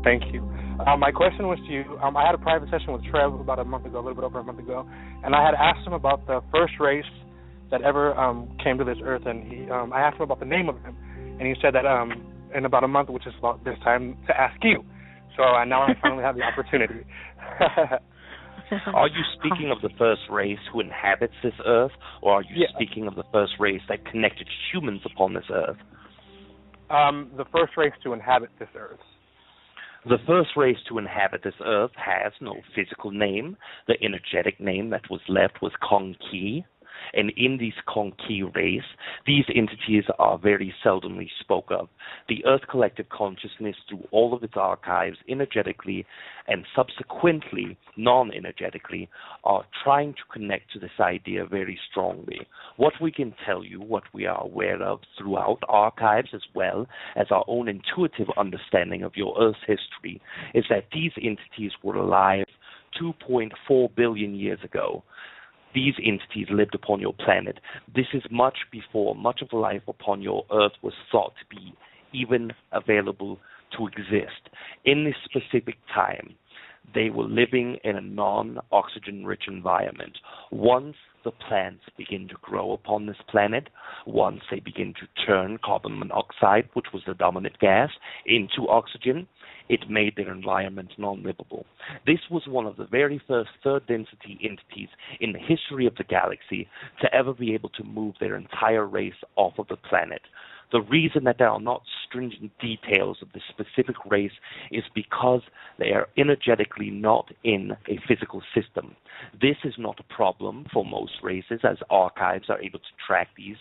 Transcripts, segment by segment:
Thank you. My question was to you. I had a private session with Treb about a month ago, a little bit over a month ago, and I had asked him about the first race that ever came to this earth, and I asked him about the name of him, and he said that in about a month, which is about this time, to ask you. So now I finally have the opportunity. Are you speaking of the first race who inhabits this earth, or are you speaking of the first race that connected humans upon this earth? The first race to inhabit this earth. The first race to inhabit this earth has no physical name. The energetic name that was left was KunKae. And in this KunKae race, these entities are very seldomly spoke of. The Earth Collective Consciousness, through all of its archives, energetically and subsequently non-energetically, are trying to connect to this idea very strongly. What we can tell you, what we are aware of throughout archives as well as our own intuitive understanding of your Earth's history, is that these entities were alive 2.4 billion years ago. These entities lived upon your planet. This is much before much of life upon your Earth was thought to be even available to exist. In this specific time, they were living in a non-oxygen-rich environment. Once the plants begin to grow upon this planet, once they begin to turn carbon monoxide, which was the dominant gas, into oxygen, it made their environment non-livable. This was one of the very first third-density entities in the history of the galaxy to ever be able to move their entire race off of the planet. The reason that there are not stringent details of the specific race is because they are energetically not in a physical system. This is not a problem for most races, as archives are able to track these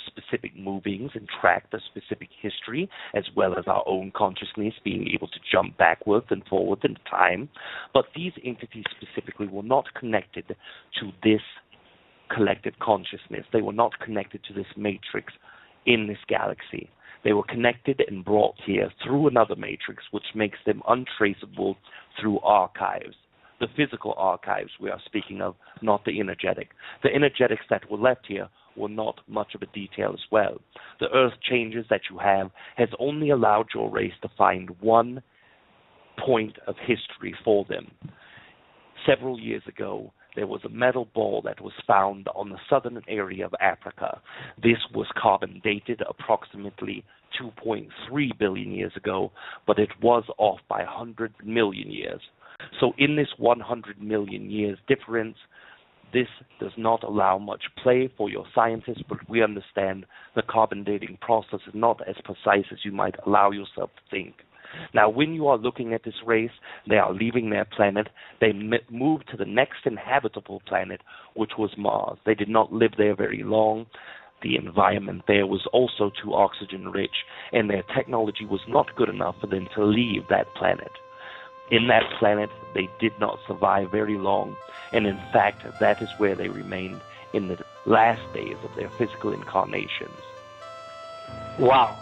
specific movings and track the specific history, as well as our own consciousness being able to jump backwards and forwards in time. But these entities specifically were not connected to this collective consciousness. They were not connected to this matrix in this galaxy. They were connected and brought here through another matrix, which makes them untraceable through archives. The physical archives we are speaking of, not the energetic. The energetics that were left here were not much of a detail as well. The earth changes that you have has only allowed your race to find one point of history for them. Several years ago, there was a metal ball that was found on the southern area of Africa. This was carbon dated approximately 2.3 billion years ago, but it was off by 100 million years. So in this 100 million years difference, this does not allow much play for your scientists, but we understand the carbon dating process is not as precise as you might allow yourself to think. Now, when you are looking at this race, they are leaving their planet. They moved to the next inhabitable planet, which was Mars. They did not live there very long. The environment there was also too oxygen-rich, and their technology was not good enough for them to leave that planet. In that planet, they did not survive very long, and in fact, that is where they remained in the last days of their physical incarnations. Wow.